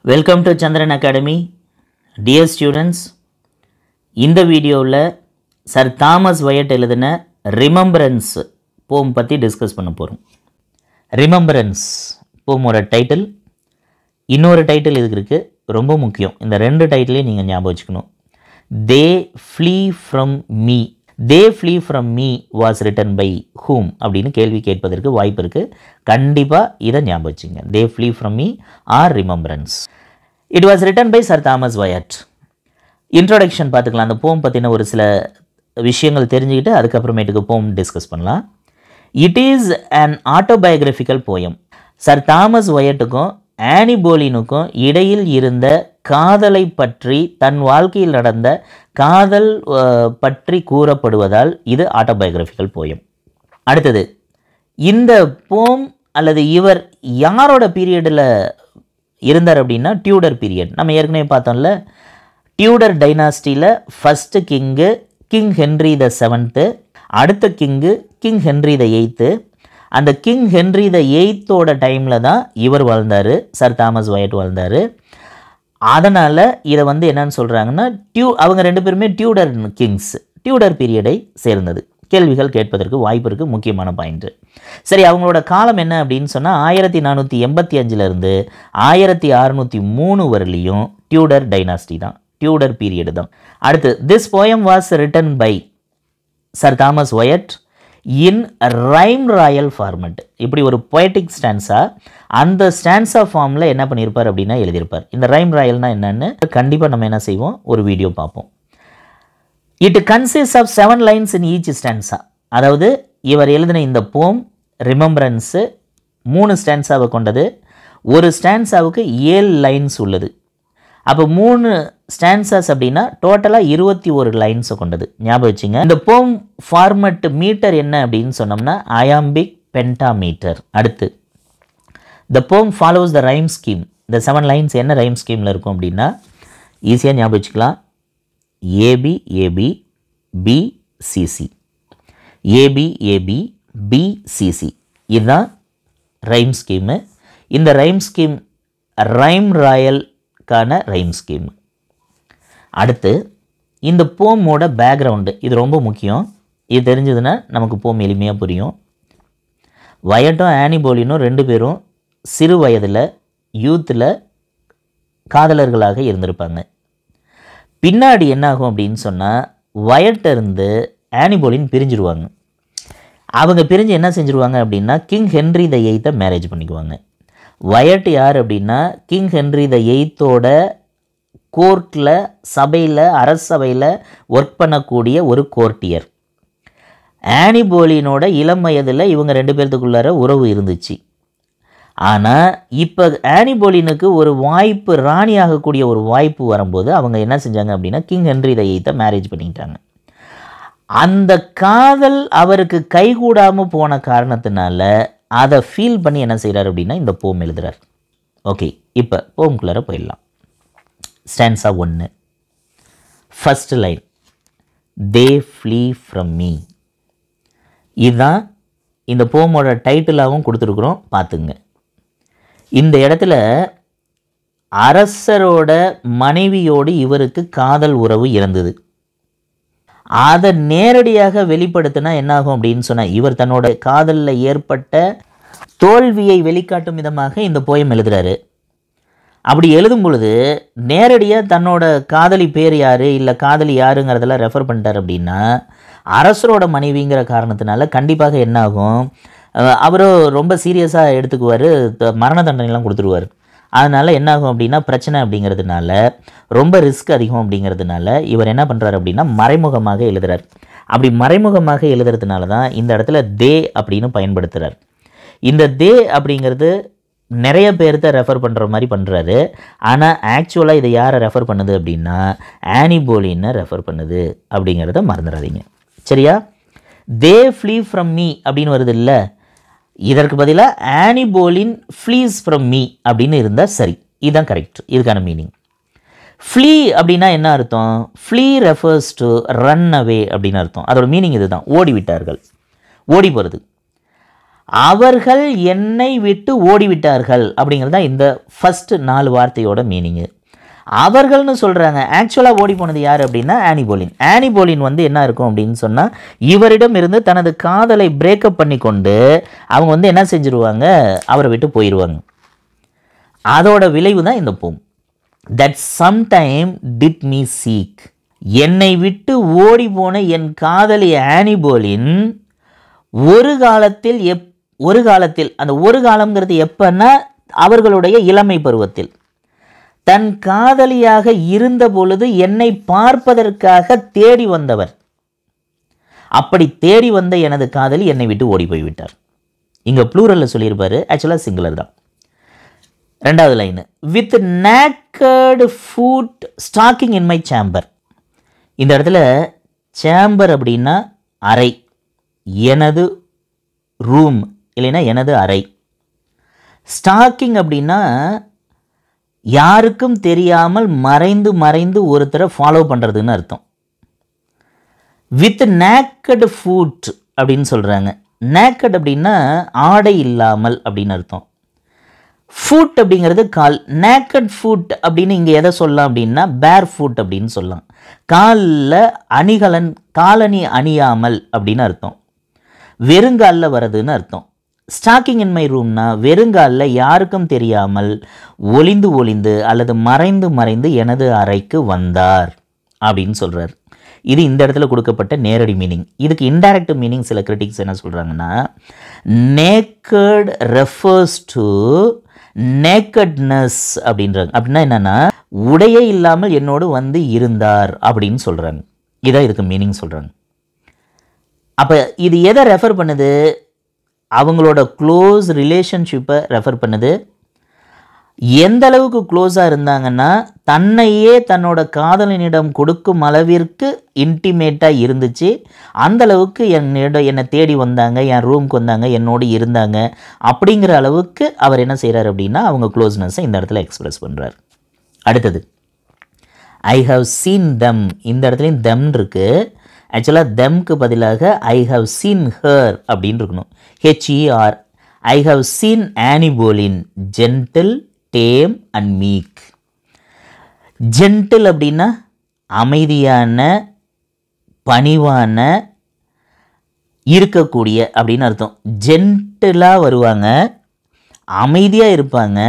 Welcome to Chandran Academy. Dear students, இந்த வீடியோவில் sir Thomas வயட் எழுதின ரிமெம்பரன்ஸ் போம் பற்றி டிஸ்கஸ் பண்ண போகிறோம். ரிமெம்பரன்ஸ் போமோட டைட்டில், இன்னொரு டைட்டில் இதுக்கு இருக்குது, ரொம்ப முக்கியம். இந்த ரெண்டு டைட்டிலையும் நீங்கள் ஞாபகம் வச்சுக்கணும். They flee from me. They flee from me was written by whom அப்படின்னு கேள்வி கேட்பதற்கு வாய்ப்பு இருக்குது. கண்டிப்பாக இதை ஞாபகம் வச்சுங்க. They flee from me are remembrance. It was written by sir Thomas Wyatt. Introduction பார்த்துக்கலாம். அந்த போம் பற்றின ஒரு சில விஷயங்கள் தெரிஞ்சுக்கிட்டு அதுக்கப்புறமேட்டுக்கு போம் டிஸ்கஸ் பண்ணலாம். It is an autobiographical poem. Sir Thomas வயட்டுக்கும் ஆனி போலினுக்கும் இடையில் இருந்த காதலை பற்றி, தன் வாழ்க்கையில் நடந்த காதல் பற்றி கூறப்படுவதால் இது ஆட்டோபயோகிராஃபிக்கல் போயம். அடுத்தது, இந்த போம் அல்லது இவர் யாரோட பீரியடில் இருந்தார் அப்படின்னா டியூடர் பீரியட். நம்ம ஏற்கனவே பார்த்தோம்ல, டியூடர் டைனாஸ்டியில் first king king Henry the 7th, அடுத்த கிங்கு கிங் ஹென்ரி த 8th. அந்த கிங் ஹென்ரி த 8th டைமில் தான் இவர் வாழ்ந்தார், சர் தாமஸ் வயட் வாழ்ந்தார். அதனால் இதை என்னன்னு சொல்கிறாங்கன்னா, அவங்க ரெண்டு பேருமே டியூடர் கிங்ஸ், டியூடர் பீரியடை சேர்ந்தது. கேள்விகள் கேட்பதற்கு வாய்ப்பு இருக்குது, முக்கியமான பாயிண்ட்டு. சரி, அவங்களோட காலம் என்ன அப்படின்னு சொன்னால் 1485 1603 வரலையும் டியூடர் டைனாஸ்டி தான், டியூடர் பீரியடு தான். அடுத்து, this poem was written by sir Thomas Wyatt in rhyme royal format. இப்படி ஒரு பொயட்டிக் ஸ்டான்ஸா, அந்த ஸ்டான்ஸா ஃபார்மில் என்ன பண்ணியிருப்பார் அப்படின்னா எழுதியிருப்பார். இந்த ரைம் ராயல்னால் என்னென்னு கண்டிப்பாக நம்ம என்ன செய்வோம், ஒரு வீடியோ பார்ப்போம். It consist of 7 lines in each stanza. அதாவது இவர் எழுதின இந்த போம் ரிமெம்பரன்ஸு 3 ஸ்டான்ஸாவை கொண்டது. ஒரு ஸ்டான்ஸாவுக்கு 7 lines உள்ளது. அப்போ 3 ஸ்டான்ஸாஸ் அப்படின்னா டோட்டலாக 21 lines கொண்டது. ஞாபகம் வச்சுங்க. இந்த போம் ஃபார்மட் மீட்டர் என்ன அப்படின்னு சொன்னோம்னா அயாம்பிக் பென்டாமீட்டர். அடுத்து, த போம் ஃபாலோஸ் த ரைம் ஸ்கீம். இந்த 7 lines என்ன ரைம் ஸ்கீமில் இருக்கும் அப்படின்னா ஈஸியாக ஞாபகம் வச்சுக்கலாம். A B A B B C C, A B A B B C C, இதுதான் ரைம் ஸ்கீமு. இந்த ரைம் ஸ்கீம் ரைம் ராயல்கான ரைம் ஸ்கீம். அடுத்து, இந்த போமோட பேக்ரவுண்டு, இது ரொம்ப முக்கியம். இது தெரிஞ்சதுன்னா நமக்கு போம் எளிமையாக புரியும். வயட்டும் ஆனி போலினும் ரெண்டு பேரும் சிறு வயதில் யூத்தில் காதலர்களாக இருந்திருப்பாங்க. பின்னாடி என்ன ஆகும் அப்படின்னு சொன்னால், வயட்டிருந்து ஆனி போலின் பிரிஞ்சிருவாங்க. அவங்க பிரிஞ்சு என்ன செஞ்சுருவாங்க அப்படின்னா கிங் ஹென்ரி த 8th மேரேஜ் பண்ணிக்குவாங்க. வயட் யார் அப்படின்னா கிங் ஹென்ரி த 8th கோர்ட்டில், சபையில், அரசபையில் ஒர்க் பண்ணக்கூடிய ஒரு கோர்ட்டியர். ஆனி போலினோட இளம் வயதில் இவங்க ரெண்டு பேர்த்துக்குள்ளார உறவு இருந்துச்சு. ஆனால் இப்போ ஆனி போலினுக்கு ஒரு வாய்ப்பு, ராணி ஆகக்கூடிய ஒரு வாய்ப்பு வரும்போது அவங்க என்ன செஞ்சாங்க அப்படின்னா கிங் ஹென்ரி த 8th மேரேஜ் பண்ணிக்கிட்டாங்க. அந்த காதல் அவருக்கு கைகூடாமல் போன காரணத்தினால அதை ஃபீல் பண்ணி என்ன செய்கிறார் அப்படின்னா இந்த போம் எழுதுகிறார். ஓகே, இப்போ போம்குள்ளார போயிடலாம். Stanza 1, first line, they flee from me. இதுதான் இந்த போமோட டைட்டிலாகவும் கொடுத்துருக்குறோம், பார்த்துங்க. இந்த இடத்துல அரசரோட மனைவியோடு இவருக்கு காதல் உறவு இருந்தது. அதை நேரடியாக வெளிப்படுத்தினா என்னாகும் அப்படின்னு சொன்னால், இவர் தன்னோட காதலில் ஏற்பட்ட தோல்வியை வெளிக்காட்டும் விதமாக இந்த போயம் எழுதுகிறாரு. அப்படி எழுதும் பொழுது நேரடியாக தன்னோட காதலி பேர் யார் இல்லை காதலி யாருங்கிறதெல்லாம் ரெஃபர் பண்ணிட்டார் அப்படின்னா அரசரோட மனைவிங்கிற காரணத்தினால கண்டிப்பாக என்ன ஆகும், அவரும் ரொம்ப சீரியஸாக எடுத்துக்குவார், மரண தண்டனைலாம் கொடுத்துருவார். அதனால் என்ன ஆகும் அப்படின்னா பிரச்சனை அப்படிங்கிறதுனால, ரொம்ப ரிஸ்க் அதிகம் அப்படிங்கிறதுனால இவர் என்ன பண்ணுறாரு அப்படின்னா மறைமுகமாக எழுதுகிறார். அப்படி மறைமுகமாக எழுதுறதுனால தான் இந்த இடத்துல தே அப்படின்னு பயன்படுத்துகிறார். இந்த தே அப்படிங்கிறது நிறைய பேர்த்த ரெஃபர் பண்ணுற மாதிரி பண்ணுறாரு. ஆனால் ஆக்சுவலாக இதை யாரை ரெஃபர் பண்ணுது அப்படின்னா ஆனி போலினை ரெஃபர் பண்ணுது அப்படிங்கிறத மறந்துடாதீங்க, சரியா? தே ஃப்ளீ ஃப்ரம் மீ அப்படின்னு வருது இல்லை, இதற்கு பதிலாக ஆனி போலின் ஃப்ளீஸ் ஃப்ரம் மீ அப்படின்னு இருந்தால் சரி, இதுதான் கரெக்ட், இதுக்கான மீனிங். ஃப்ளீ அப்படின்னா என்ன அர்த்தம்? Flea refers to run away அப்படின்னு அர்த்தம். அதோட மீனிங் இதுதான், ஓடி விட்டார்கள், ஓடி போகிறது. அவர்கள் என்னை விட்டு ஓடிவிட்டார்கள் அப்படிங்கிறது தான் இந்த ஃபர்ஸ்ட் 4 வார்த்தையோட மீனிங்கு. அவர்கள்னு சொல்கிறாங்க, ஆக்சுவலாக ஓடி போனது யார் அப்படின்னா ஆனி போலின். ஆனி போலின் வந்து என்ன இருக்கும் அப்படின்னு சொன்னால், இவரிடம் இருந்து தனது காதலை பிரேக்கப் பண்ணி கொண்டு அவங்க வந்து என்ன செஞ்சுருவாங்க, அவரை விட்டு போயிடுவாங்க. அதோட விளைவு தான் இந்த poem. That sometime did me seek. என்னை விட்டு ஓடி போன என் காதலி ஆனி போலின் ஒரு காலத்தில் அந்த ஒரு காலம்ங்கிறது எப்பன்னா அவர்களுடைய இளமை பருவத்தில் தன் காதலியாக இருந்த பொழுது என்னை பார்ப்பதற்காக தேடி வந்தவர். அப்படி தேடி வந்த எனது காதலி என்னை விட்டு ஓடி போய்விட்டார். இங்கே ப்ளூரலில் சொல்லியிருப்பாரு, ஆக்சுவலாக சிங்குலர் தான். 2வது line, with naked foot stalking in my chamber. இந்த இடத்துல சேம்பர் அப்படின்னா அறை, எனது ரூம் இல்லைன்னா எனது அறை. ஸ்டாக்கிங் அப்படின்னா யாருக்கும் தெரியாமல் மறைந்து ஒருத்தரை ஃபாலோ பண்ணுறதுன்னு அர்த்தம். வித் நேக்கட் ஃபுட் அப்படின்னு சொல்கிறாங்க. நேக்கட் அப்படின்னா ஆடை இல்லாமல் அப்படின்னு அர்த்தம். ஃபுட் அப்படிங்கிறது கால். நேக்கட் ஃபுட் அப்படின்னு இங்கே எதை சொல்லலாம் அப்படின்னா பேர் ஃபுட் அப்படின்னு சொல்லலாம். காலில் காலணி அணியாமல் அப்படின்னு அர்த்தம். வெறுங்காலில் வர்றதுன்னு அர்த்தம். ஸ்டாக்கிங் இன் மை ரூம்னா வெறுங்காலில் யாருக்கும் தெரியாமல் ஒளிந்து அல்லது மறைந்து எனது அறைக்கு வந்தார் அப்படின்னு சொல்கிறார். இது இந்த இடத்துல கொடுக்கப்பட்ட நேரடி மீனிங். இதுக்கு இன்டைரக்ட் மீனிங் சில கிரிட்டிக்ஸ் என்ன சொல்கிறாங்கன்னா, நேக்கட் ரெஃபர்ஸ் டு நேக்கட்னஸ் அப்படின்றாங்க. அப்படின்னா என்னன்னா உடையே இல்லாமல் என்னோடு வந்து இருந்தார் அப்படின்னு சொல்கிறாங்க. இதான் இதுக்கு மீனிங் சொல்கிறாங்க. அப்போ இது எதை ரெஃபர் பண்ணுது? அவங்களோட க்ளோஸ் ரிலேஷன்ஷிப்பை ரெஃபர் பண்ணுது. எந்த அளவுக்கு க்ளோஸாக இருந்தாங்கன்னா தன்னையே தன்னோட காதலனிடம் கொடுக்கும் அளவிற்கு இன்டிமேட்டாக இருந்துச்சு. அந்த அளவுக்கு என்னை தேடி வந்தாங்க, என் ரூமுக்கு வந்தாங்க, என்னோடு இருந்தாங்க அப்படிங்கிற அளவுக்கு அவர் என்ன செய்கிறார் அப்படின்னா அவங்க க்ளோஸ்னஸை இந்த இடத்துல எக்ஸ்பிரஸ் பண்ணுறார். அடுத்தது, ஐ ஹவ் சீன் தெம். இந்த இடத்துலையும் தெம் இருக்குது. ஆக்சுவலாக தெம்க்கு பதிலாக ஐ ஹவ் சீன் ஹர் அப்படின்னு இருக்கணும். HER. I have seen Anne Boleyn gentle, tame and meek. Gentle அப்படின்னா அமைதியான, பணிவான, இருக்கக்கூடிய அப்படின்னு அர்த்தம். ஜென்டிலாக வருவாங்க, அமைதியாக இருப்பாங்க.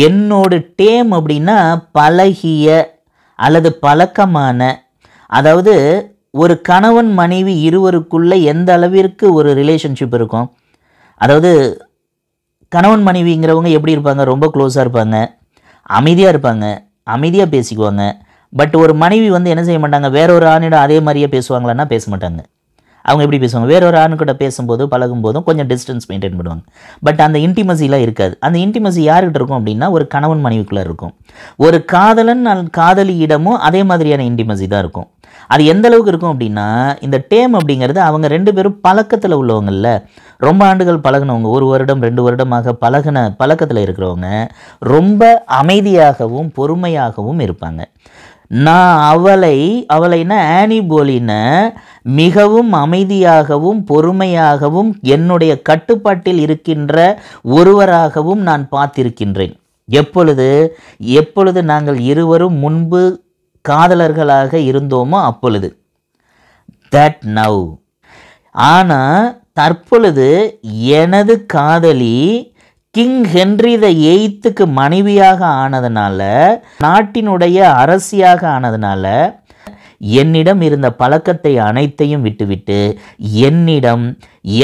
என்னோட டேம் அப்படின்னா பழகிய அல்லது பழக்கமான, அதாவது ஒரு கணவன் மனைவி இருவருக்குள்ளே எந்த அளவிற்கு ஒரு ரிலேஷன்ஷிப் இருக்கும். அதாவது கணவன் மனைவிங்கிறவங்க எப்படி இருப்பாங்க, ரொம்ப க்ளோஸாக இருப்பாங்க, அமைதியாக இருப்பாங்க, அமைதியாக பேசிக்குவாங்க. பட் ஒரு மனைவி வந்து என்ன செய்ய மாட்டாங்க, வேற ஒரு ஆணிடம் அதே மாதிரியே பேசுவாங்களான்னா பேச மாட்டாங்க. அவங்க எப்படி பேசுவாங்க, வேற ஒரு ஆணுக்கிட்ட பேசும்போது பழகும்போதும் கொஞ்சம் டிஸ்டன்ஸ் மெயின்டைன் பண்ணுவாங்க. பட் அந்த இன்டிமசிலாம் இருக்காது. அந்த இன்டிமசி யார்கிட்ட இருக்கும் அப்படின்னா ஒரு கணவன் மனைவிக்குள்ளே இருக்கும். ஒரு காதலன் காதலியிடமும் அதே மாதிரியான இன்டிமசி தான் இருக்கும். அது எந்த அளவுக்கு இருக்கும் அப்படின்னா இந்த டேம் அப்படிங்கிறது அவங்க 2 பேரும் பழக்கத்தில் உள்ளவங்கள்ல, ரொம்ப ஆண்டுகள் பழகினவங்க, 1 வருடம் 2 வருடமாக பழக்கத்தில் இருக்கிறவங்க ரொம்ப அமைதியாகவும் பொறுமையாகவும் இருப்பாங்க. நான் அவளைன்னா ஆனி போலினை மிகவும் அமைதியாகவும் பொறுமையாகவும் என்னுடைய கட்டுப்பாட்டில் இருக்கின்ற ஒருவராகவும் நான் பார்த்திருக்கின்றேன். எப்பொழுது நாங்கள் இருவரும் முன்பு காதலர்களாக இருந்தோமோ அப்பொழுது. That now. ஆனால் தற்பொழுது எனது காதலி கிங் ஹென்றி த 8க்கு மனைவியாக ஆனதுனால, நாட்டினுடைய அரசியாக ஆனதுனால என்னிடம் இருந்த பழக்கத்தை அனைத்தையும் விட்டுவிட்டு என்னிடம்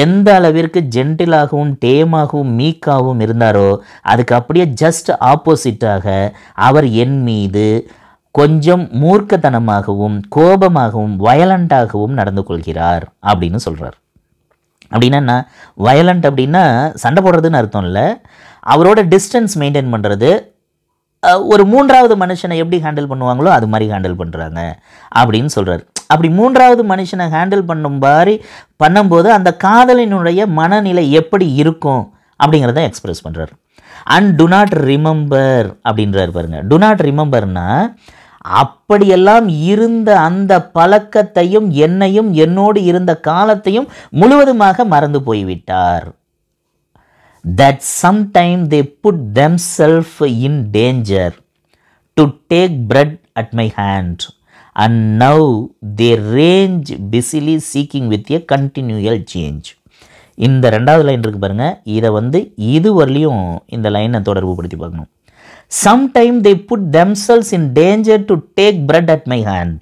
எந்த அளவிற்கு ஜென்டிலாகவும் டேமாகவும் மீக்காகவும் இருந்தாரோ அதுக்கு அப்படியே ஜஸ்ட் ஆப்போசிட்டாக அவர் என் மீது கொஞ்சம் மூர்க்கத்தனமாகவும் கோபமாகவும் வயலண்ட்டாகவும் நடந்து கொள்கிறார் அப்படின்னு சொல்கிறார். அப்படின்னா வயலண்ட் அப்படின்னா சண்டை போடுறதுன்னு அர்த்தம் இல்லை. அவரோட டிஸ்டன்ஸ் மெயின்டைன் பண்ணுறது, ஒரு 3வது மனுஷனை எப்படி ஹேண்டில் பண்ணுவாங்களோ அது மாதிரி ஹேண்டில் பண்ணுறாங்க அப்படின்னு சொல்கிறார். அப்படி 3வது மனுஷனை ஹேண்டில் பண்ணும்போது அந்த காதலினுடைய மனநிலை எப்படி இருக்கும் அப்படிங்கிறத எக்ஸ்பிரஸ் பண்ணுறார். அண்ட் டு நாட் ரிமெம்பர் அப்படின்றார் பாருங்க. டு நாட் ரிமெம்பர்னா அப்படியெல்லாம் இருந்த அந்த பழக்கத்தையும் என்னையும் என்னோடு இருந்த காலத்தையும் முழுவதுமாக மறந்து போய்விட்டார் that sometime they put themselves in danger to take bread at my hand, and now they range busily seeking with a continual change. இந்த ரெண்டாவது லைன் இருக்கு பாருங்க, இதை இது வரலையும் இந்த லைனை தொடர்பு படுத்தி பார்க்கணும். sometime they put themselves in danger to take bread at my hand.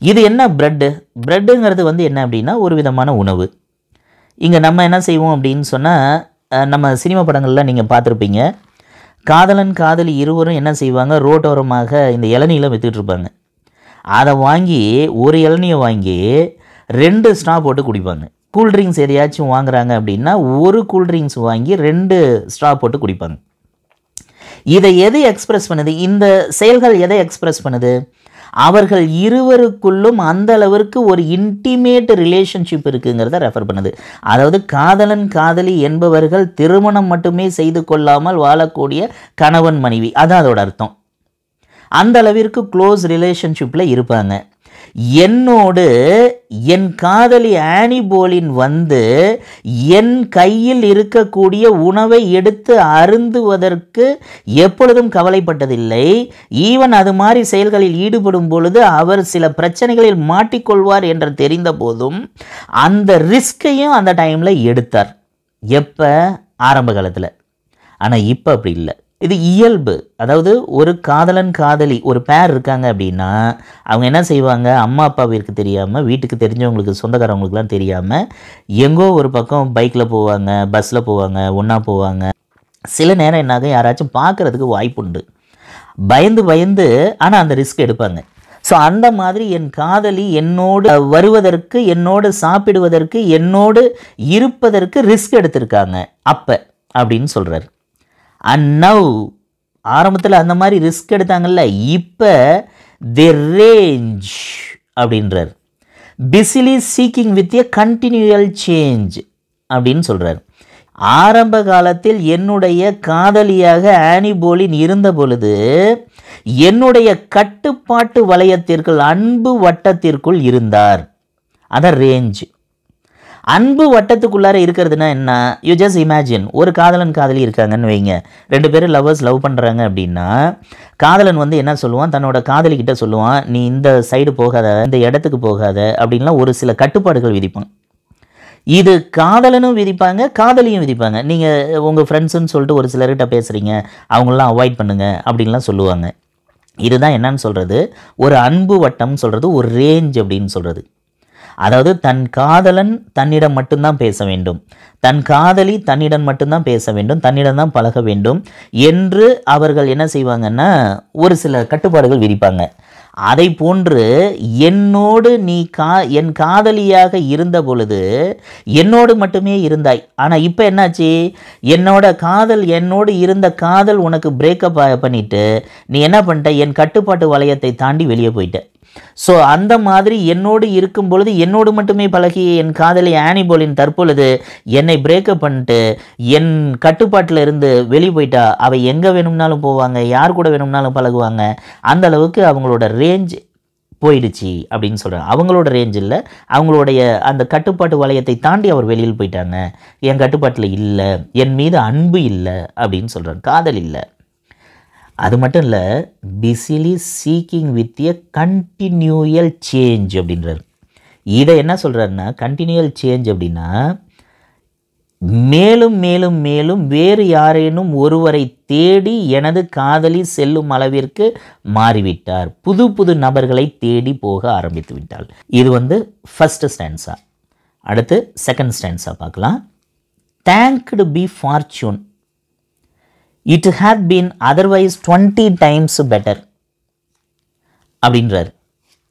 இது என்ன பிரெட்டு? பிரெட்டுங்கிறது என்ன அப்படின்னா ஒரு விதமான உணவு. இங்கே நம்ம என்ன செய்வோம் அப்படின்னு சொன்னால், நம்ம சினிமா படங்களில் நீங்கள் பார்த்துருப்பீங்க, காதலன் காதலி இருவரும் என்ன செய்வாங்க, ரோட்டோரமாக இந்த இளநீலாம் விற்றுட்டு இருப்பாங்க. அதை வாங்கி ஒரு இளநியை வாங்கி 2 ஸ்ட்ரா போட்டு குடிப்பாங்க. கூல்ட்ரிங்க்ஸ் எதையாச்சும் வாங்குறாங்க அப்படின்னா ஒரு கூல்ட்ரிங்க்ஸ் வாங்கி 2 ஸ்ட்ரா போட்டு குடிப்பாங்க. இதை எது எக்ஸ்பிரஸ் பண்ணுது? இந்த செயல்கள் எதை எக்ஸ்பிரஸ் பண்ணுது? அவர்கள் இருவருக்குள்ளும் அந்த அளவிற்கு ஒரு இன்டிமேட் ரிலேஷன்ஷிப் இருக்குங்கிறத ரெஃபர் பண்ணுது. அதாவது காதலன் காதலி என்பவர்கள் திருமணம் மட்டுமே செய்து கொள்ளாமல் வாழக்கூடிய கணவன் மனைவி, அதான் அதோட அர்த்தம். அந்த அளவிற்கு க்ளோஸ் ரிலேஷன்ஷிப்பில் இருப்பாங்க. என்னோடு என் காதலி ஆனி போலின் என் கையில் இருக்கக்கூடிய உணவை எடுத்து அருந்துவதற்கு எப்பொழுதும் கவலைப்பட்டதில்லை. ஈவன் அது மாதிரி செயல்களில் ஈடுபடும் பொழுது அவர் சில பிரச்சனைகளில் மாட்டிக்கொள்வார் என்று தெரிந்த போதும் அந்த ரிஸ்கையும் அந்த டைமில் எடுத்தார். எப்போ? ஆரம்ப காலத்தில். ஆனால் இப்போ அப்படி இல்லை. இது இயல்பு. அதாவது ஒரு காதலன் காதலி ஒரு பேர் இருக்காங்க அப்படின்னா அவங்க என்ன செய்வாங்க, அம்மா அப்பாவிற்கு தெரியாமல், வீட்டுக்கு தெரிஞ்சவங்களுக்கு சொந்தக்காரவங்களுக்குலாம் தெரியாமல் எங்கோ ஒரு பக்கம் பைக்கில் போவாங்க, பஸ்ஸில் போவாங்க, ஒன்றா போவாங்க. சில நேரம் என்னாக யாராச்சும் பார்க்குறதுக்கு வாய்ப்புண்டு, பயந்து பயந்து ஆனால் அந்த ரிஸ்க் எடுப்பாங்க. ஸோ அந்த மாதிரி என் காதலி என்னோடு வருவதற்கு, என்னோடு சாப்பிடுவதற்கு, என்னோடு இருப்பதற்கு ரிஸ்க் எடுத்திருக்காங்க அப்போ அப்படின்னு சொல்கிறார். அண்ட் நவ், ஆரம்பத்தில் அந்த மாதிரி ரிஸ்க் எடுத்தாங்கல்ல, இப்போ தி ரேஞ்ச் அப்படின்றார். Busily seeking with a continual change அப்படின்னு சொல்கிறார். ஆரம்ப காலத்தில் என்னுடைய காதலியாக ஆனி போலின் இருந்த பொழுது என்னுடைய கட்டுப்பாட்டு வளையத்திற்குள், அன்பு வட்டத்திற்குள் இருந்தார். அதான் ரேஞ்ச். அன்பு வட்டத்துக்குள்ளார இருக்கிறதுனா என்ன? யூ ஜஸ்ட் இமேஜின், ஒரு காதலன் காதலி இருக்காங்கன்னு வைங்க, 2 பேரும் லவ்வர்ஸ் லவ் பண்ணுறாங்க அப்படின்னா காதலன் என்ன சொல்லுவான், தன்னோட காதலிக்கிட்ட சொல்லுவான், நீ இந்த சைடு போகாத, இந்த இடத்துக்கு போகாத அப்படின்லாம் ஒரு சில கட்டுப்பாடுகள் விதிப்பான். இது காதலனும் விதிப்பாங்க, காதலியும் விதிப்பாங்க. நீங்கள் உங்கள் ஃப்ரெண்ட்ஸுன்னு சொல்லிட்டு ஒரு சிலர்கிட்ட பேசுகிறீங்க, அவங்களெலாம் அவாய்ட் பண்ணுங்க அப்படின்லாம் சொல்லுவாங்க. இதுதான் என்னன்னு சொல்கிறது, ஒரு அன்பு வட்டம் சொல்கிறது, ஒரு ரேஞ்ச் அப்படின்னு சொல்கிறது. அதாவது தன் காதலன் தன்னிடம் மட்டும்தான் பேச வேண்டும், தன் காதலி தன்னிடம் மட்டும்தான் பேச வேண்டும், தன்னிடம் தான் பழக வேண்டும் என்று அவர்கள் என்ன செய்வாங்கன்னா ஒரு சில கட்டுப்பாடுகள் விதிப்பாங்க. அதை போன்று என்னோடு நீ என் காதலியாக இருந்த பொழுது என்னோடு மட்டுமே இருந்தாய். ஆனால் இப்போ என்னாச்சு, என்னோடு இருந்த காதல் உனக்கு பிரேக்கப் பண்ணிட்டு நீ என்ன பண்ணிட்ட, என் கட்டுப்பாட்டு வளையத்தை தாண்டி வெளியே போயிட்ட. ஸோ அந்த மாதிரி என்னோடு இருக்கும் பொழுது என்னோடு மட்டுமே பழகிய என் காதலி ஆனி போலின் தற்பொழுது என்னை பிரேக்கப் பண்ணிட்டு என் கட்டுப்பாட்டில் இருந்து வெளியே போயிட்டா. அவை எங்கே வேணும்னாலும் போவாங்க, யார் கூட வேணும்னாலும் பழகுவாங்க. அந்த அளவுக்கு அவங்களோட ரேஞ்ச் போயிடுச்சு அப்படின்னு சொல்கிறாங்க. அவங்களோட ரேஞ்ச் இல்லை, அவங்களுடைய அந்த கட்டுப்பாட்டு வளையத்தை தாண்டி அவர் வெளியில் போயிட்டாங்க, என் கட்டுப்பாட்டில் இல்லை, என் மீது அன்பு இல்லை அப்படின்னு சொல்கிறாங்க, காதல் இல்லை. அது மட்டும் இல்லை, பிஸிலி சீக்கிங் வித் எ கண்டினியூயல் சேஞ்ச் அப்படின்றார். இதை என்ன சொல்கிறாருன்னா, கண்டினியூயல் சேஞ்ச் அப்படின்னா மேலும் மேலும் மேலும் வேறு யாரேனும் ஒருவரை தேடி எனது காதலி செல்லும் அளவிற்கு மாறிவிட்டார், புது புது நபர்களை தேடி போக ஆரம்பித்து விட்டாள். இது ஃபர்ஸ்ட் ஸ்டான்ஸா. அடுத்து செகண்ட் ஸ்டான்ஸா பார்க்கலாம். Thanked be fortune, it had been otherwise 20 times better அப்படின்றார்.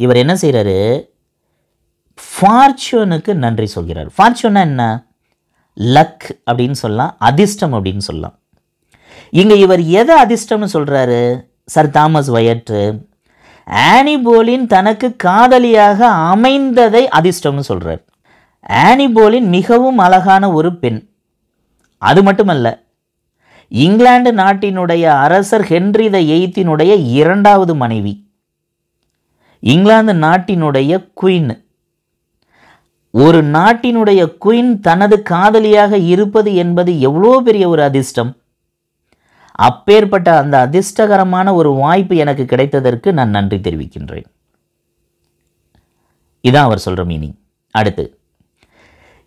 இவர் என்ன செய்கிறாரு, ஃபார்ச்சூனுக்கு நன்றி சொல்கிறார். ஃபார்ச்சூன்னா என்ன? லக் அப்படின்னு சொல்லலாம், அதிர்ஷ்டம் அப்படின்னு சொல்லலாம். இங்கே இவர் எதை அதிர்ஷ்டம்னு சொல்கிறாரு? சர் தாமஸ் வயட் ஆனி போலின் தனக்கு காதலியாக அமைந்ததை அதிர்ஷ்டம்னு சொல்கிறார். ஆனி போலின் மிகவும் அழகான ஒரு பெண். அது மட்டுமல்ல, இங்கிலாந்து நாட்டினுடைய அரசர் ஹென்றி தி 8th 2வது மனைவி, இங்கிலாந்து நாட்டினுடைய குயின். ஒரு நாட்டினுடைய குயின் தனது காதலியாக இருப்பது என்பது எவ்வளோ பெரிய ஒரு அதிர்ஷ்டம். அப்பேற்பட்ட அந்த அதிர்ஷ்டகரமான ஒரு வாய்ப்பு எனக்கு கிடைத்ததற்கு நான் நன்றி தெரிவிக்கின்றேன். இதான் அவர் சொல்ற மீனிங். அடுத்து,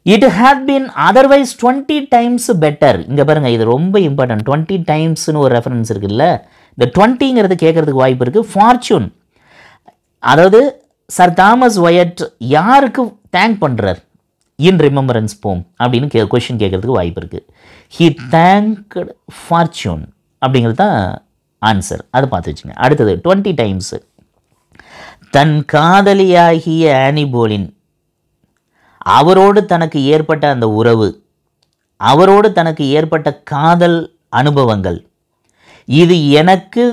it had been otherwise 20 times better. இங்க பாருங்க, இது ரொம்ப இம்பார்ட்டன்ட். 20 டைம்ஸ்னு ஒரு ரெஃபரன்ஸ் இருக்குல்ல, இந்த 20ங்கிறது கேட்கறதுக்கு வாய்ப்பு இருக்கு. ஃபார்ச்சூன், அதாவது சர் தாமஸ் வயட் யாருக்கு தேங்க் பண்றார் இன் ரிமெம்பரன்ஸ் போம் அப்படின்னு கொஸ்டின் கேட்கறதுக்கு வாய்ப்பு இருக்கு. ஹி தேங்க்டு ஃபார்ச்சூன் அப்படிங்கிறது தான் ஆன்சர். அதை பார்த்து வச்சுங்க. அடுத்தது 20 டைம்ஸ் தன் காதலியாகிய ஆனி போலின், அவரோடு தனக்கு ஏற்பட்ட அந்த உறவு, அவரோடு தனக்கு ஏற்பட்ட காதல் அனுபவங்கள், இது எனக்கு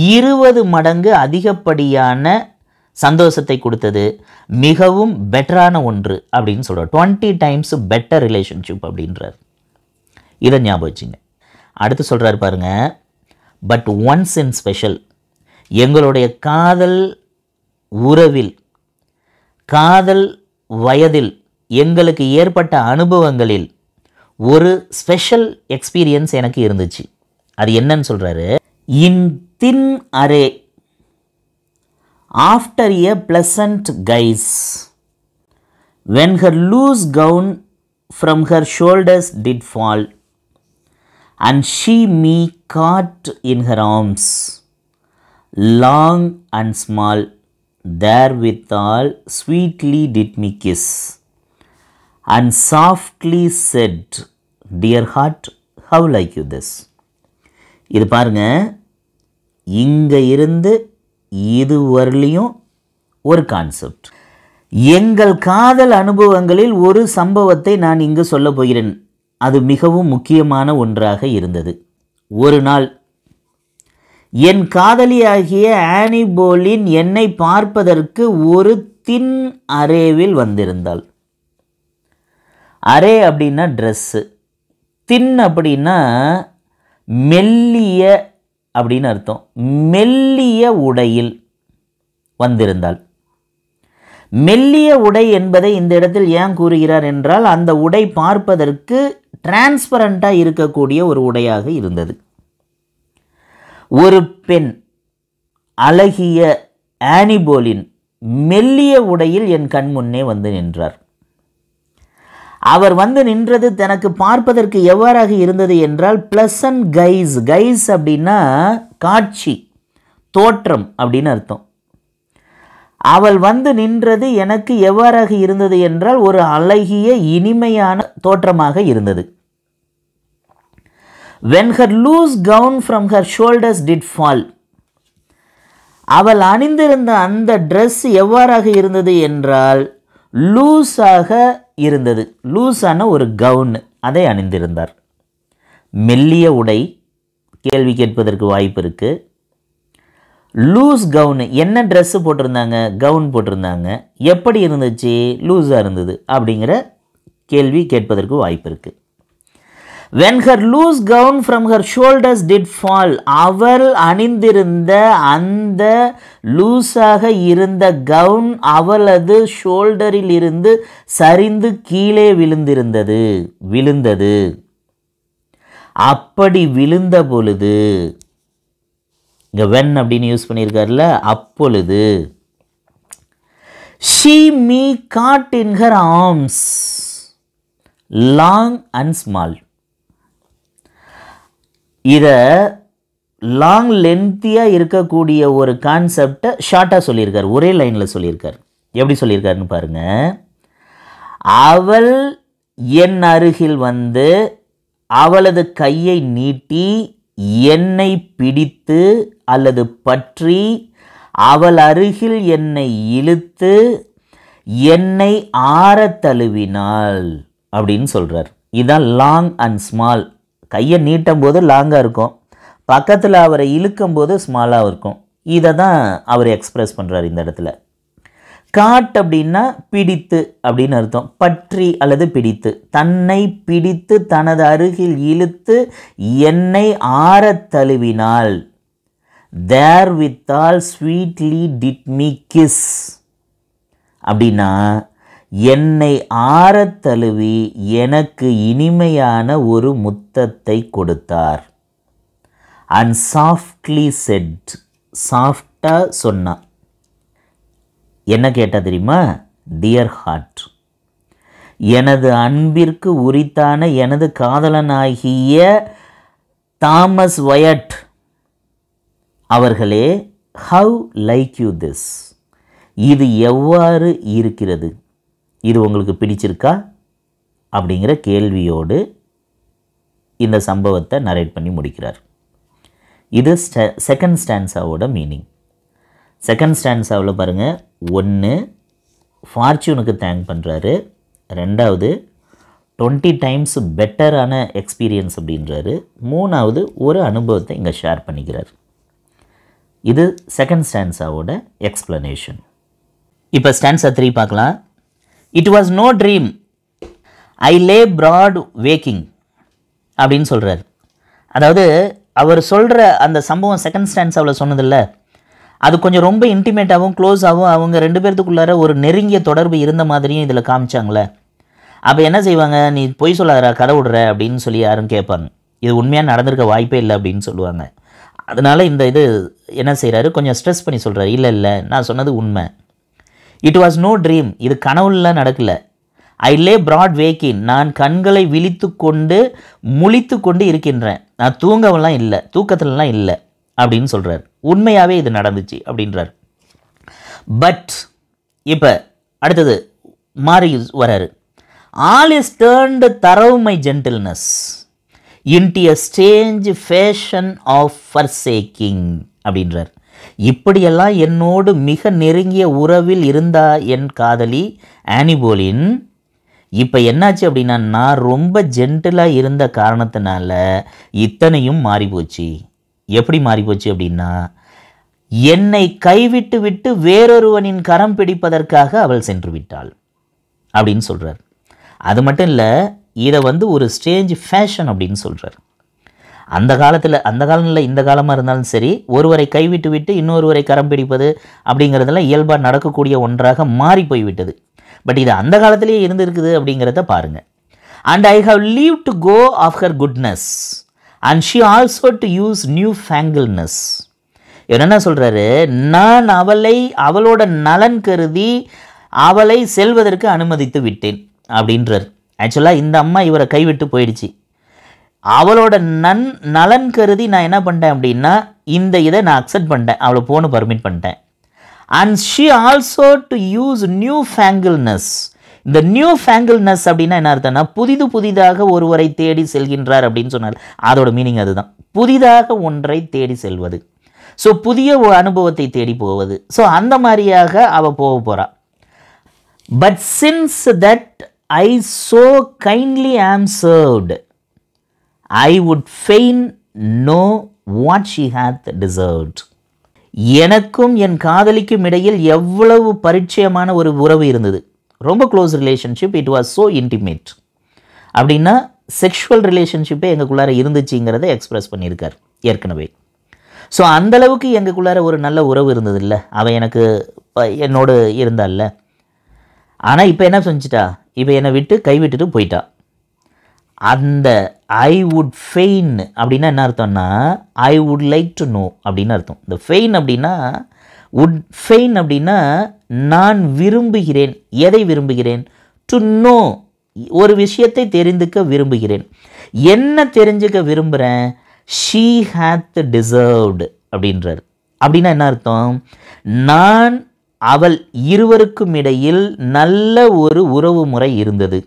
20 மடங்கு அதிகப்படியான சந்தோஷத்தை கொடுத்தது, மிகவும் பெட்டரான ஒன்று அப்படின்னு சொல்கிறார். 20 டைம்ஸ் பெட்டர் ரிலேஷன்ஷிப் அப்படின்றார். இதை ஞாபகம் வச்சுங்க. அடுத்து சொல்கிறார் பாருங்க, பட் ஒன்ஸ் இன் ஸ்பெஷல், எங்களுடைய காதல் உறவில், காதல் வயதில் எங்களுக்கு ஏற்பட்ட அனுபவங்களில் ஒரு ஸ்பெஷல் எக்ஸ்பீரியன்ஸ் எனக்கு இருந்துச்சு. அது என்னன்னு சொல்கிறாரு, இன் தின் array after a pleasant guise, when her loose gown from her shoulders did fall, and she me caught in her arms, long and small, therewithal sweetly did me kiss, and softly said, dear heart, how like you this. இது பாருங்க, இங்க இருந்து இது வரலையும் ஒரு concept. எங்கள் காதல் அனுபவங்களில் ஒரு சம்பவத்தை நான் இங்கு சொல்ல போகிறேன். அது மிகவும் முக்கியமான ஒன்றாக இருந்தது. ஒரு நாள் என் காதலியாகிய ஆனி போலின் என்னை பார்ப்பதற்கு ஒரு தின் அரேவில் வந்திருந்தாள். அரே அப்படின்னா ட்ரெஸ்ஸு, தின் அப்படின்னா மெல்லிய அப்படின்னு அர்த்தம். மெல்லிய உடையில் வந்திருந்தாள். மெல்லிய உடை என்பதை இந்த இடத்தில் ஏன் கூறுகிறார் என்றால், அந்த உடை பார்ப்பதற்கு டிரான்ஸ்பரண்டாக இருக்கக்கூடிய ஒரு உடையாக இருந்தது. ஒரு பெண், அழகிய ஆனி போலின் மெல்லிய உடையில் என் கண் முன்னே வந்து நின்றார். அவர் வந்து நின்றது தனக்கு பார்ப்பதற்கு எவ்வாறாக இருந்தது என்றால், பிளசன்ட் கைஸ். கைஸ் அப்படின்னா காட்சி, தோற்றம் அப்படின்னு அர்த்தம். அவள் வந்து நின்றது எனக்கு எவ்வாறாக இருந்தது என்றால், ஒரு அழகிய இனிமையான தோற்றமாக இருந்தது. when her loose gown from her shoulders did fall, அவள் அணிந்திருந்த அந்த ட்ரெஸ் எவ்வாறாக இருந்தது என்றால், லூஸாக இருந்தது. லூஸான ஒரு கவுன், அதை அணிந்திருந்தார். மெல்லிய உடை, கேள்வி கேட்பதற்கு வாய்ப்பு இருக்கு. லூஸ் கவுன், என்ன ட்ரெஸ்ஸு போட்டிருந்தாங்க? கவுன் போட்டிருந்தாங்க. எப்படி இருந்துச்சு? லூஸாக இருந்தது அப்படிங்கிற கேள்வி கேட்பதற்கு வாய்ப்பு இருக்கு. when her loose gown from her shoulders did fall, அவள் அணிந்திருந்த அந்த லூஸாக இருந்த கவுன் அவளது ஷோல்டரில் இருந்து சரிந்து கீழே விழுந்தது. அப்படி விழுந்த பொழுது, இங்க when அப்படின்னு யூஸ் பண்ணியிருக்காருல, அப்பொழுது, she me caught in her arms, long and small. இதை லாங் லென்த்தியாக இருக்கக்கூடிய ஒரு கான்செப்டை ஷார்ட்டாக சொல்லியிருக்கார், ஒரே லைனில் சொல்லியிருக்கார். எப்படி சொல்லியிருக்காருன்னு பாருங்க. அவள் என் அருகில் வந்து அவளது கையை நீட்டி என்னை பிடித்து அல்லது பற்றி அவள் அருகில் என்னை இழுத்து என்னை ஆறத் தழுவினாள் அப்படின்னு சொல்கிறார். இதுதான் லாங் அண்ட் ஸ்மால். கையை நீட்டும் போது லாங்காக இருக்கும், பக்கத்தில் அவரை இழுக்கும் போது ஸ்மாலாக இருக்கும். இதை தான் அவர் எக்ஸ்பிரஸ் பண்ணுறார் இந்த இடத்துல. காட் அப்படின்னா பிடித்து அப்படின்னு அர்த்தம். பற்றி அல்லது பிடித்து, தன்னை பிடித்து தனது அருகில் இழுத்து என்னை ஆறத் தழுவினாள். therewithal sweetly did me kiss அப்படின்னா, என்னை ஆறத் தழுவி எனக்கு இனிமையான ஒரு முத்தத்தை கொடுத்தார். அண்ட் சாஃப்ட்லி செட், சாஃப்டாக சொன்னா. என்ன கேட்டா தெரியுமா? டியர் ஹார்ட், எனது அன்பிற்கு உரித்தான எனது காதலனாகிய தாமஸ் வயட் அவர்களே, ஹவ் லைக் யூ திஸ், இது எவ்வாறு இருக்கிறது, இது உங்களுக்கு பிடிச்சிருக்கா அப்படிங்கிற கேள்வியோடு இந்த சம்பவத்தை நரேட் பண்ணி முடிக்கிறார். இது செகண்ட் ஸ்டான்ஸாவோட மீனிங். செகண்ட் ஸ்டான்ஸாவில் பாருங்கள், 1 ஃபார்ச்சூனுக்கு தேங்க் பண்ணுறாரு, 2வது 20 டைம்ஸ் பெட்டரான எக்ஸ்பீரியன்ஸ் அப்படின்றாரு, 3வது ஒரு அனுபவத்தை இங்கே ஷேர் பண்ணிக்கிறார். இது செகண்ட் ஸ்டான்ஸாவோட எக்ஸ்பிளனேஷன். இப்போ ஸ்டான்ஸா 3 பார்க்கலாம். It was no dream, I lay broad waking அப்படின்னு சொல்கிறார். அதாவது அவர் சொல்கிற அந்த சம்பவம் செகண்ட் ஸ்டான்ஸாவில் சொன்னதில்ல, அது கொஞ்சம் ரொம்ப இன்டிமேட்டாகவும் க்ளோஸாகவும் அவங்க 2 பேர்த்துக்குள்ளார ஒரு நெருங்கிய தொடர்பு இருந்த மாதிரியும் இதில் காமிச்சாங்களே. அப்போ என்ன செய்வாங்க, நீ பொய் சொல்லாதடா, கதை விடுற அப்படின்னு சொல்லி யாரும் கேட்பாங்க. இது உண்மையாக நடந்திருக்க வாய்ப்பே இல்லை அப்படின்னு சொல்லுவாங்க. அதனால் இந்த இது என்ன செய்கிறாரு, கொஞ்சம் ஸ்ட்ரெஸ் பண்ணி சொல்கிறார், இல்லை இல்லை நான் சொன்னது உண்மை. இட் வாஸ் நோ ட்ரீம், இது கனவுலாம் நடக்கலை. ஐ லே ப்ராட் வேக்கின், நான் கண்களை விழித்து கொண்டு முழித்து கொண்டு இருக்கின்றேன், நான் தூங்கவெல்லாம் இல்லை, தூக்கத்துலலாம் இல்லை அப்படின்னு சொல்கிறார். உண்மையாகவே இது நடந்துச்சு அப்படின்றார். பட் இப்போ அடுத்தது மாறி வராரு. All is turned thorough my gentleness into a strange fashion of forsaking அப்படின்றார். இப்படியெல்லாம் என்னோடு மிக நெருங்கிய உறவில் இருந்தா என் காதலி ஆனிபோலின், இப்போ என்னாச்சு அப்படின்னா நான் ரொம்ப ஜென்டிலாக இருந்த காரணத்தினால இத்தனையும் மாறிப்போச்சு. எப்படி மாறிப்போச்சு அப்படின்னா, என்னை கைவிட்டு விட்டு வேறொருவனின் கரம் பிடிப்பதற்காக அவள் சென்று விட்டாள் அப்படின்னு சொல்கிறார். அது மட்டும் இல்லை, இதை ஒரு ஸ்டேஞ்ச் ஃபேஷன் அப்படின்னு சொல்கிறார். அந்த காலத்தில் இந்த காலமாக இருந்தாலும் சரி, ஒருவரை கைவிட்டு விட்டு இன்னொருவரை கரம் பிடிப்பது அப்படிங்கிறதெல்லாம் இயல்பாக நடக்கக்கூடிய ஒன்றாக மாறி போய்விட்டது. பட் இது அந்த காலத்திலேயே இருந்திருக்குது அப்படிங்கிறத பாருங்கள். And I have leave to go of her goodness and she also to use newfangleness. என்ன சொல்கிறாரு, நான் அவளோட நலன் கருதி அவளை செல்வதற்கு அனுமதித்து விட்டேன் அப்படின்றார். ஆக்சுவலாக இந்த அம்மா இவரை கைவிட்டு போயிடுச்சு. அவளோட நலன் கருதி நான் என்ன பண்ணிட்டேன் அப்படின்னா இந்த இதை நான் அக்செப்ட் பண்ணிட்டேன், அவளை போன்னு பர்மிட் பண்ணிட்டேன். And she also to use newfangleness. இந்த நியூ ஃபேங்கிள்னஸ் அப்படின்னா என்ன அர்த்தம்னா, புதிதாக ஒருவரை தேடி செல்கின்றார் அப்படின்னு சொன்னார். அதோட மீனிங் அதுதான், புதிதாக ஒன்றை தேடி செல்வது. ஸோ புதிய ஒரு அனுபவத்தை தேடி போவது. ஸோ அந்த மாதிரியாக அவள் போக போகிறா. But since that I so kindly am served, I would fain know what she hath deserved. எனக்கும் என் காதலிக்கும் இடையில் எவ்வளவு பரிச்சயமான ஒரு உறவு இருந்தது, ரொம்ப close relationship. It was so intimate அப்படின்னா செக்ஷுவல் ரிலேஷன்ஷிப்பே எங்களுக்குள்ளார இருந்துச்சுங்கிறத எக்ஸ்பிரஸ் பண்ணியிருக்கார் ஏற்கனவே. ஸோ அந்தளவுக்கு எங்களுக்குள்ளார ஒரு நல்ல உறவு இருந்தது இல்லை, அவன் என்னோடு இருந்தால்ல. ஆனால் இப்போ என்ன செஞ்சிட்டா, இப்போ என்னை விட்டு கைவிட்டுட்டு போயிட்டா. அந்த ஐ வுட் ஃபெயின் அப்படின்னா என்ன அர்த்தம்னா, I would like to know அப்படின்னு அர்த்தம். இந்த ஃபெயின் அப்படின்னா ஃபெயின் அப்படின்னா நான் விரும்புகிறேன். எதை விரும்புகிறேன்? டு நோ, ஒரு விஷயத்தை தெரிந்துக்க விரும்புகிறேன். என்ன தெரிஞ்சுக்க விரும்புகிறேன்? ஷீ ஹேத் டிசர்வ்டு அப்படின்றார். அப்படின்னா என்ன அர்த்தம்? நான் அவள் இருவருக்கும் இடையில் நல்ல ஒரு உறவு முறை இருந்தது,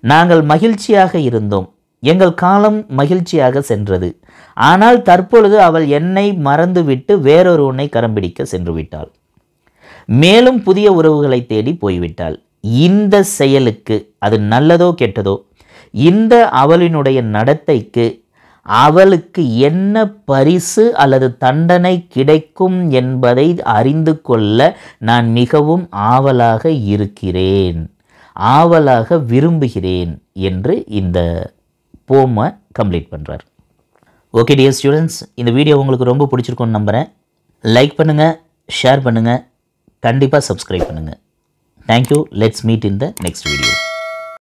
நாங்கள் மகிழ்ச்சியாக இருந்தோம், எங்கள் காலம் மகிழ்ச்சியாக சென்றது. ஆனால் தற்பொழுது அவள் என்னை மறந்துவிட்டு வேறொருவனை கரம் பிடிக்க சென்று விட்டாள், மேலும் புதிய உறவுகளை தேடி போய்விட்டாள். இந்த செயலுக்கு, அது நல்லதோ கெட்டதோ, இந்த அவளினுடைய நடத்தைக்கு அவளுக்கு என்ன பரிசு அல்லது தண்டனை கிடைக்கும் என்பதை அறிந்து கொள்ள நான் மிகவும் ஆவலாக இருக்கிறேன், ஆவலாக விரும்புகிறேன் என்று இந்த போமை கம்ப்ளீட் பண்ணுறார். ஓகே டியர் ஸ்டூடெண்ட்ஸ், இந்த வீடியோ உங்களுக்கு ரொம்ப பிடிச்சிருக்கும்னு நம்புகிறேன். லைக் பண்ணுங்கள், ஷேர் பண்ணுங்கள், கண்டிப்பாக சப்ஸ்கிரைப் பண்ணுங்கள். Thank you. Let's meet in the next video.